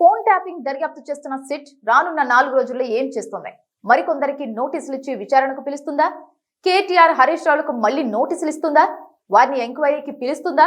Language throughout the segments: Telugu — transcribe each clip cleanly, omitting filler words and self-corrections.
ఫోన్ ట్యాపింగ్ దర్యాప్తు చేస్తున్న సిట్ రానున్న 4 రోజుల్లో ఏం చేస్తుంది? మరికొందరికి నోటీసులు ఇచ్చి విచారణకు పిలుస్తుందా? కేటీఆర్ హరీష్ రావులకు మళ్లీ నోటీసులు ఇస్తుందా? వారిని ఎంక్వైరీకి పిలుస్తుందా?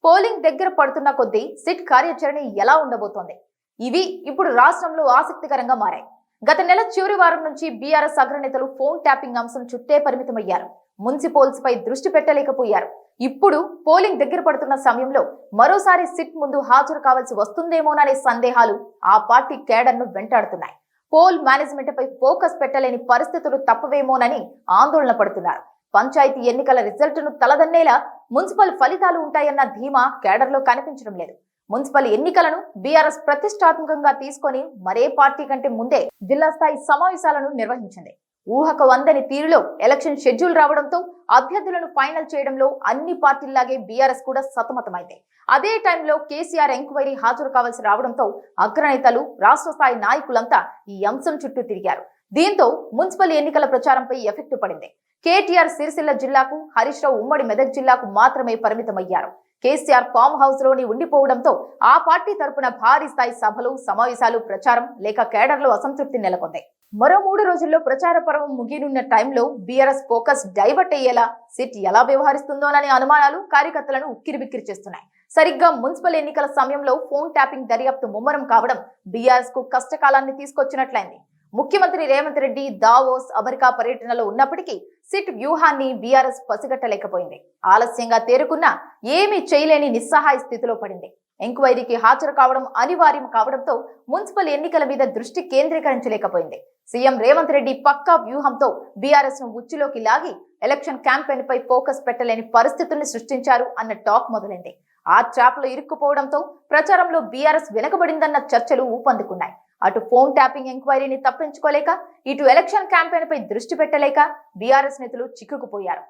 పోలింగ్ దగ్గర పడుతున్న కొద్దీ సిట్ కార్యాచరణ ఎలా ఉండబోతోంది? ఇవి ఇప్పుడు రాష్ట్రంలో ఆసక్తికరంగా మారాయి. గత నెల చివరి వారం నుంచి బీఆర్ఎస్ అగ్రనేతలు ఫోన్ ట్యాపింగ్ అంశం చుట్టే పరిమితమయ్యారు. మున్సిపల్స్ పై దృష్టి పెట్టలేకపోయారు. ఇప్పుడు పోలింగ్ దగ్గర పడుతున్న సమయంలో మరోసారి సిట్ ముందు హాజరు కావాల్సి వస్తుందేమోననే సందేహాలు ఆ పార్టీ కేడర్ను వెంటాడుతున్నాయి. పోల్ మేనేజ్మెంట్ పై ఫోకస్ పెట్టలేని పరిస్థితులు తప్పవేమోనని ఆందోళన పడుతున్నారు. పంచాయతీ ఎన్నికల రిజల్ట్ ను తలదన్నేలా మున్సిపల్ ఫలితాలు ఉంటాయన్న ధీమా కేడర్లో కనిపించడం లేదు. మున్సిపల్ ఎన్నికలను బీఆర్ఎస్ ప్రతిష్టాత్మకంగా తీసుకొని మరే పార్టీ కంటే ముందే జిల్లా స్థాయి సమావేశాలను నిర్వహించింది. ఊహకు వందని తీరులో ఎలక్షన్ షెడ్యూల్ రావడంతో అభ్యర్థులను ఫైనల్ చేయడంలో అన్ని పార్టీల్లాగే బీఆర్ఎస్ కూడా సతమతమైంది. అదే టైంలో కేసీఆర్ ఎంక్వైరీ హాజరు కావాల్సి రావడంతో అగ్రనేతలు, రాష్ట్ర స్థాయి నాయకులంతా ఈ అంశం చుట్టూ తిరిగారు. దీంతో మున్సిపల్ ఎన్నికల ప్రచారంపై ఎఫెక్ట్ పడింది. కేటీఆర్ సిరిసిల్ల జిల్లాకు, హరీష్ రావు ఉమ్మడి మెదక్ జిల్లాకు మాత్రమే పరిమితమయ్యారు. కేసీఆర్ ఫామ్ హౌస్ లోని ఉండిపోవడంతో ఆ పార్టీ తరపున భారీ స్థాయి సభలు, సమావేశాలు, ప్రచారం లేక కేడర్లో అసంతృప్తి నెలకొంది. మరో 3 రోజుల్లో ప్రచార పర్వం ముగినున్న టైంలో బీఆర్ఎస్ ఫోకస్ డైవర్ట్ అయ్యేలా సిట్ ఎలా వ్యవహరిస్తుందోననే అనుమానాలు కార్యకర్తలను ఉక్కిరిబిక్కిరి చేస్తున్నాయి. సరిగ్గా మున్సిపల్ ఎన్నికల సమయంలో ఫోన్ ట్యాపింగ్ దర్యాప్తు ముమ్మరం కావడం బీఆర్ఎస్ కు కష్టకాలాన్ని తీసుకొచ్చినట్లయింది. ముఖ్యమంత్రి రేవంత్ రెడ్డి దావోస్, అమెరికా పర్యటనలో ఉన్నప్పటికీ సిట్ వ్యూహాన్ని బీఆర్ఎస్ పసిగట్టలేకపోయింది. ఆలస్యంగా తేరుకున్నా ఏమీ చేయలేని నిస్సహాయ స్థితిలో పడింది. ఎంక్వైరీకి హాజరు కావడం అనివార్యం కావడంతో మున్సిపల్ ఎన్నికల మీద దృష్టి కేంద్రీకరించలేకపోయింది. సీఎం రేవంత్ రెడ్డి పక్కా వ్యూహంతో బీఆర్ఎస్ ను ఉచ్చులోకి లాగి ఎలక్షన్ క్యాంపెయిన్ పై ఫోకస్ పెట్టలేని పరిస్థితుల్ని సృష్టించారు అన్న టాక్ మొదలైంది. ఆ ట్రాప్ లో ఇరుక్కుపోవడంతో ప్రచారంలో బీఆర్ఎస్ వెనుకబడిందన్న చర్చలు ఊపందుకున్నాయి. అటు ఫోన్ ట్యాపింగ్ ఎంక్వైరీని తప్పించుకోలేక, ఇటు ఎలక్షన్ క్యాంపెయిన్ పై దృష్టి పెట్టలేక బీఆర్ఎస్ నేతలు చిక్కుకుపోయారు.